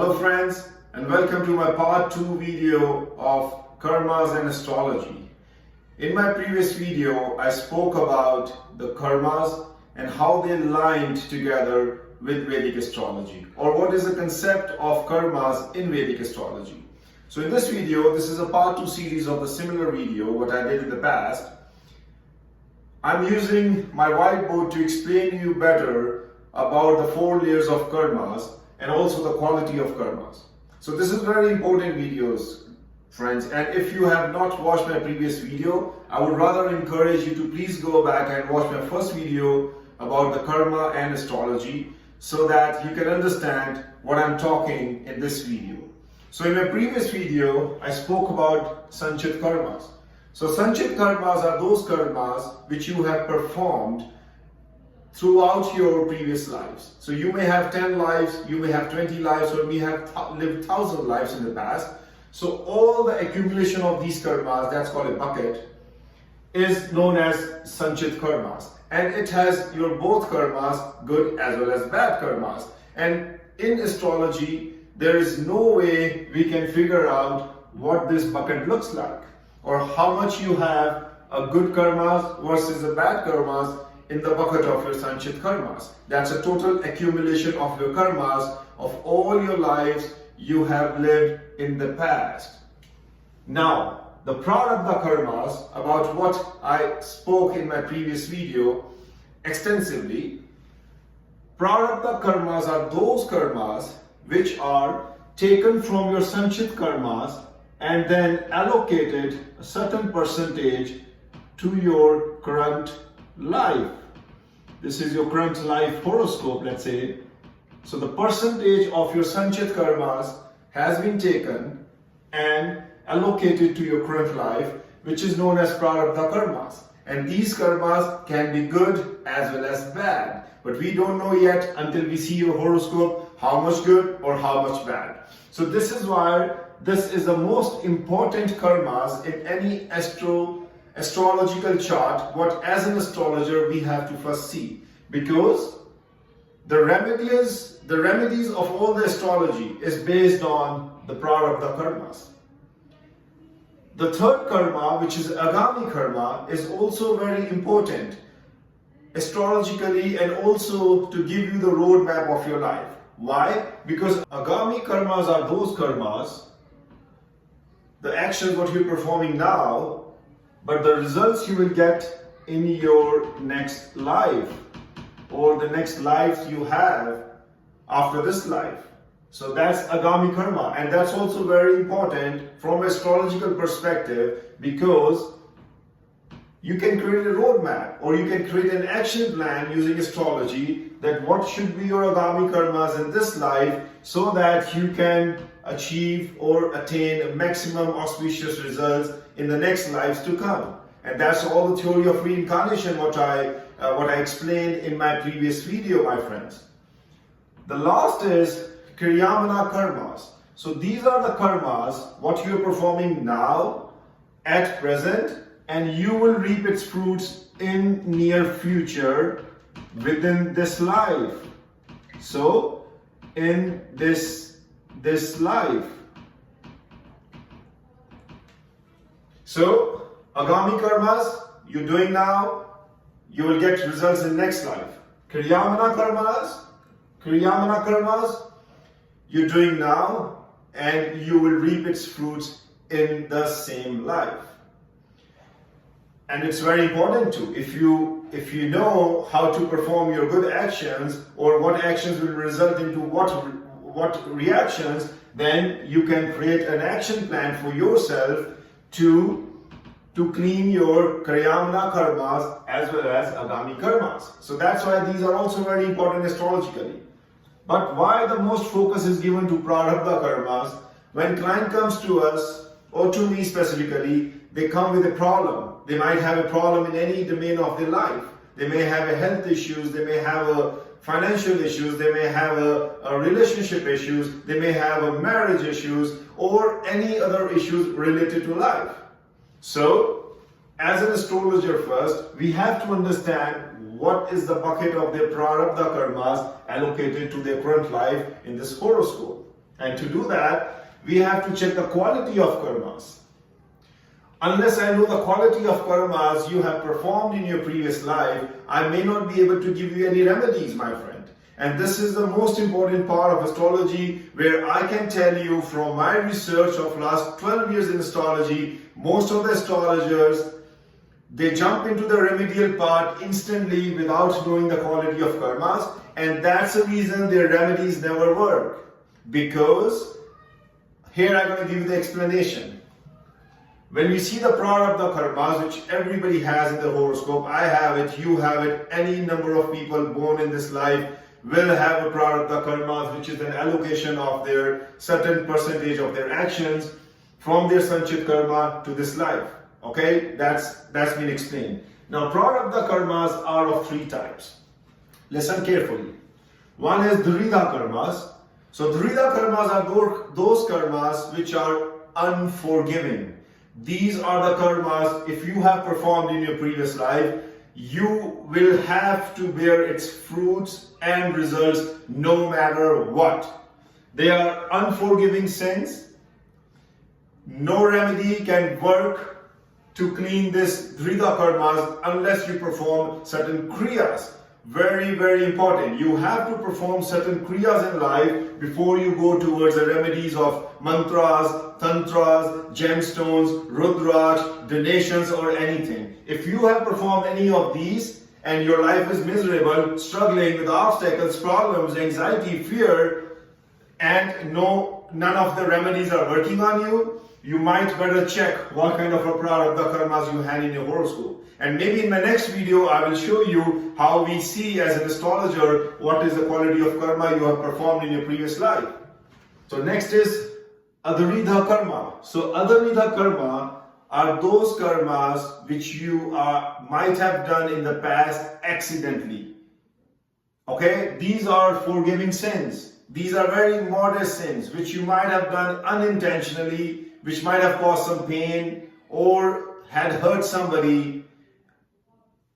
Hello friends, and welcome to my part 2 video of karmas and astrology. In my previous video, I spoke about the karmas and how they aligned together with Vedic astrology, or what is the concept of karmas in Vedic astrology. So in this video, this is a part 2 series of the similar video what I did in the past. I'm using my whiteboard to explain to you better about the 4 layers of karmas and also the quality of karmas. So this is very important videos, friends, and if you have not watched my previous video, I would rather encourage you to please go back and watch my first video about the karma and astrology so that you can understand what I'm talking in this video. So in my previous video, I spoke about Sanchit karmas. So Sanchit karmas are those karmas which you have performed throughout your previous lives. So you may have 10 lives, you may have 20 lives, or you may have lived 1,000 lives in the past. So all the accumulation of these karmas, that's called a bucket, is known as Sanchit karmas. And it has your both karmas, good as well as bad karmas. And in astrology, there is no way we can figure out what this bucket looks like, or how much you have a good karmas versus a bad karmas in the bucket of your Sanchit karmas. That's a total accumulation of your karmas of all your lives you have lived in the past. Now, the prarabdha karmas, about what I spoke in my previous video extensively, prarabdha karmas are those karmas which are taken from your Sanchit karmas and then allocated a certain percentage to your current life. This is your current life horoscope, let's say. So the percentage of your Sanchit karmas has been taken and allocated to your current life, which is known as prarabdha karmas. And these karmas can be good as well as bad. But we don't know yet until we see your horoscope how much good or how much bad. So this is why this is the most important karmas in any astrological chart, what as an astrologer we have to first see, because the remedies of all the astrology is based on the prarabdha karmas. The third karma, which is agami karma, is also very important astrologically and also to give you the roadmap of your life. Why? Because agami karmas are those karmas, the actions what you're performing now, but the results you will get in your next life or the next lives you have after this life. So that's agami karma, and that's also very important from astrological perspective, because you can create a roadmap or you can create an action plan using astrology that what should be your agami karmas in this life so that you can achieve or attain maximum auspicious results in the next lives to come. And that's all the theory of reincarnation what I explained in my previous video, my friends. The last is kriyamana karmas. So these are the karmas what you are performing now at present, and you will reap its fruits in near future within this life. So in this life. So agami karmas you're doing now, you will get results in next life. Kriyamana karmas you're doing now, and you will reap its fruits in the same life. And it's very important too. If you know how to perform your good actions, or what actions will result into what reactions, then you can create an action plan for yourself to clean your kriyamana karmas as well as agami karmas. So that's why these are also very important astrologically. But why the most focus is given to prarabdha karmas? When client comes to us, or to me specifically, they come with a problem. They might have a problem in any domain of their life. They may have a health issues, they may have a financial issues, they may have a relationship issues, they may have a marriage issues, or any other issues related to life. So, as an astrologer first, we have to understand what is the bucket of their prarabdha karmas allocated to their current life in this horoscope. And to do that, we have to check the quality of karmas. Unless I know the quality of karmas you have performed in your previous life, I may not be able to give you any remedies, my friend. And this is the most important part of astrology, where I can tell you from my research of last 12 years in astrology, most of the astrologers, they jump into the remedial part instantly without knowing the quality of karmas, and that's the reason their remedies never work. Because here I'm going to give you the explanation. When we see the prarabdha karmas, which everybody has in the horoscope, I have it, you have it, any number of people born in this life will have a prarabdha karmas, which is an allocation of their certain percentage of their actions from their sanchit karma to this life. Okay, that's been explained. Now, prarabdha karmas are of three types. Listen carefully. One is dhrida karmas. So dhrida karmas are those karmas which are unforgiving. These are the karmas, if you have performed in your previous life, you will have to bear its fruits and results no matter what. They are unforgiving sins. No remedy can work to clean this dhrida karmas unless you perform certain kriyas. Very, very important. You have to perform certain kriyas in life before you go towards the remedies of mantras, tantras, gemstones, rudraksh, donations, or anything. If you have performed any of these and your life is miserable, struggling with obstacles, problems, anxiety, fear, and none of the remedies are working on you, you might better check what kind of a prarabdha karmas you had in your horoscope. And maybe in my next video, I will show you how we see as an astrologer what is the quality of karma you have performed in your previous life. So next is adharidha karma. So adharidha karma are those karmas which you might have done in the past accidentally. Okay, these are forgiving sins. These are very modest sins which you might have done unintentionally, which might have caused some pain or had hurt somebody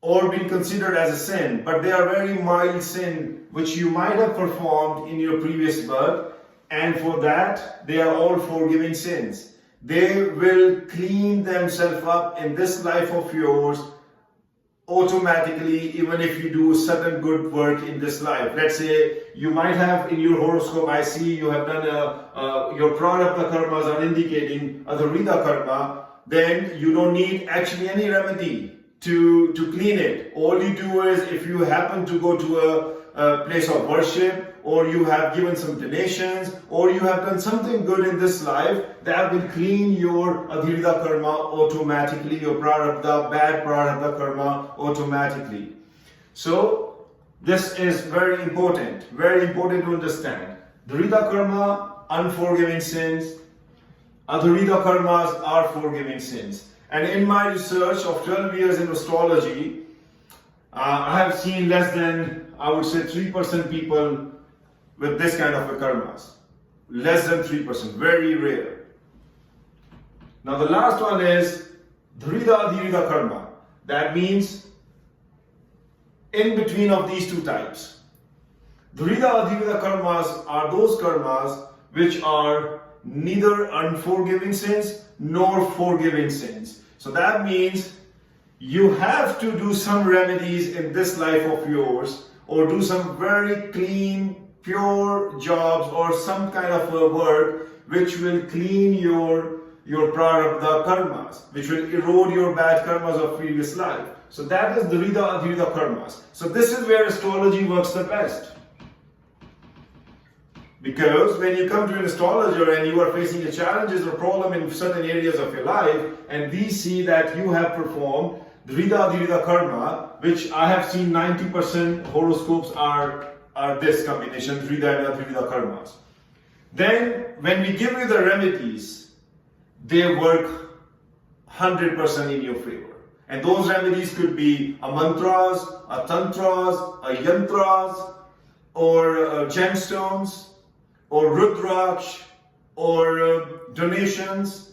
or been considered as a sin, but they are very mild sin which you might have performed in your previous birth, and for that they are all forgiving sins. They will clean themselves up in this life of yours automatically, even if you do certain good work in this life. Let's say you might have in your horoscope, I see you have done your prarabdha karmas are indicating adharidha karma, then you don't need actually any remedy to clean it. All you do is, if you happen to go to a place of worship, or you have given some donations, or you have done something good in this life, that will clean your adharidha karma automatically, your prarabdha, bad prarabdha karma automatically. So this is very important to understand. Dhrida karma, unforgiving sins. Adharidha karmas are forgiving sins. And in my research of 12 years in astrology, I have seen less than, I would say, 3% people with this kind of a karmas. Less than 3%, very rare. Now the last one is dhrida adhirida karma. That means in between of these two types. Dhrida adhirida karmas are those karmas which are neither unforgiving sins nor forgiving sins. So that means you have to do some remedies in this life of yours, or do some very clean, pure jobs, or some kind of a work which will clean your prarabdha karmas, which will erode your bad karmas of previous life. So that is dhrida adhirida karmas. So this is where astrology works the best. Because when you come to an astrologer and you are facing a challenges or problem in certain areas of your life, and we see that you have performed dhrida adhirida karma, which I have seen 90% horoscopes are this combination, dhrida and adhirida karmas. Then when we give you the remedies, they work 100% in your favor. And those remedies could be a mantras, a tantras, a yantras, or gemstones, or rudraksh, or donations.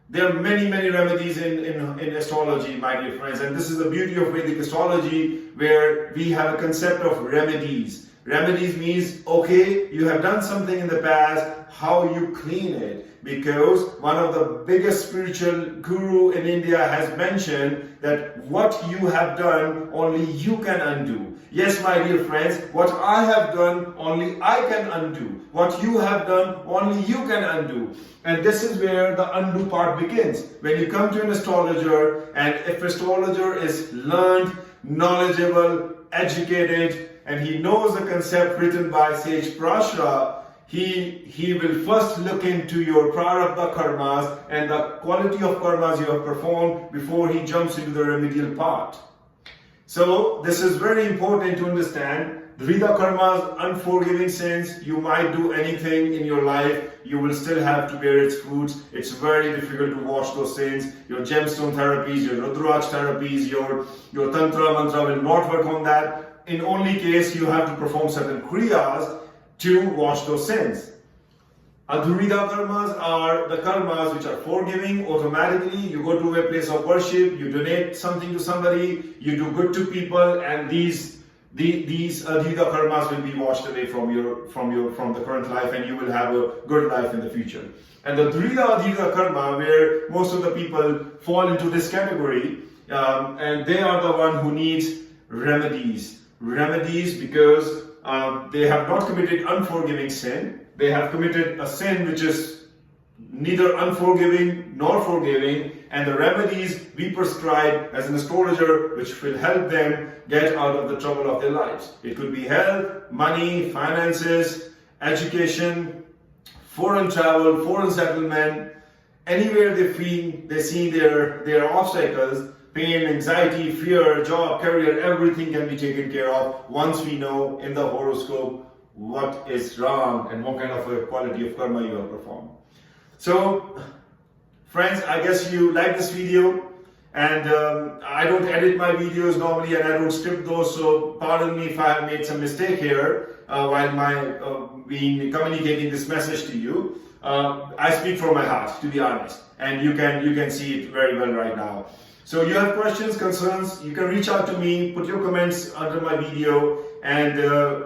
There are many remedies in astrology, my dear friends, and this is the beauty of Vedic astrology, where we have a concept of remedies. Remedies means, okay, you have done something in the past, how you clean it. Because one of the biggest spiritual guru in India has mentioned that what you have done, only you can undo. Yes, my dear friends, what I have done, only I can undo. What you have done, only you can undo. And this is where the undo part begins. When you come to an astrologer, and if astrologer is learned, knowledgeable, educated, and he knows the concept written by sage Prashra, he will first look into your prarabdha karmas and the quality of karmas you have performed before he jumps into the remedial part. So this is very important to understand. Dvida karmas, unforgiving sins, you might do anything in your life, you will still have to bear its fruits. It's very difficult to wash those sins. Your gemstone therapies, your rudraksh therapies, your tantra mantra will not work on that. In only case you have to perform certain kriyas to wash those sins. Adhurida karmas are the karmas which are forgiving automatically. You go to a place of worship, you donate something to somebody, you do good to people, and these adhurida karmas will be washed away from the current life, and you will have a good life in the future. And the adhurida karma, where most of the people fall into this category, and they are the one who needs remedies. Remedies because they have not committed unforgiving sin. They have committed a sin which is neither unforgiving nor forgiving, and the remedies we prescribe as an astrologer which will help them get out of the trouble of their lives. It could be health, money, finances, education, foreign travel, foreign settlement, anywhere they see their obstacles. Pain, anxiety, fear, job, career, everything can be taken care of once we know in the horoscope what is wrong and what kind of a quality of karma you have performed. So, friends, I guess you like this video, and I don't edit my videos normally and I don't script those, so pardon me if I have made some mistake here while communicating this message to you. I speak from my heart, to be honest, and you can see it very well right now. So you have questions, concerns, you can reach out to me, put your comments under my video, and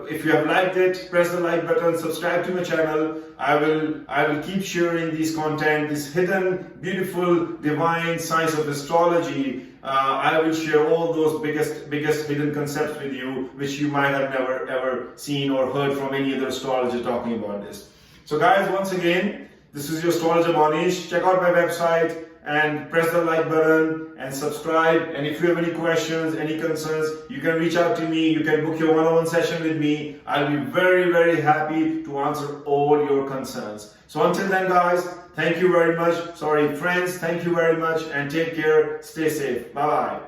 if you have liked it, press the like button, subscribe to my channel. I will keep sharing these content, this hidden, beautiful, divine science of astrology. I will share all those biggest hidden concepts with you, which you might have never ever seen or heard from any other astrologer talking about this. So guys, once again, this is your astrologer Mohnish. Check out my website and press the like button and subscribe. And if you have any questions, any concerns, you can reach out to me. You can book your one-on-one session with me. I'll be very, very happy to answer all your concerns. So until then, guys, thank you very much. Sorry, friends, thank you very much and take care. Stay safe. Bye-bye.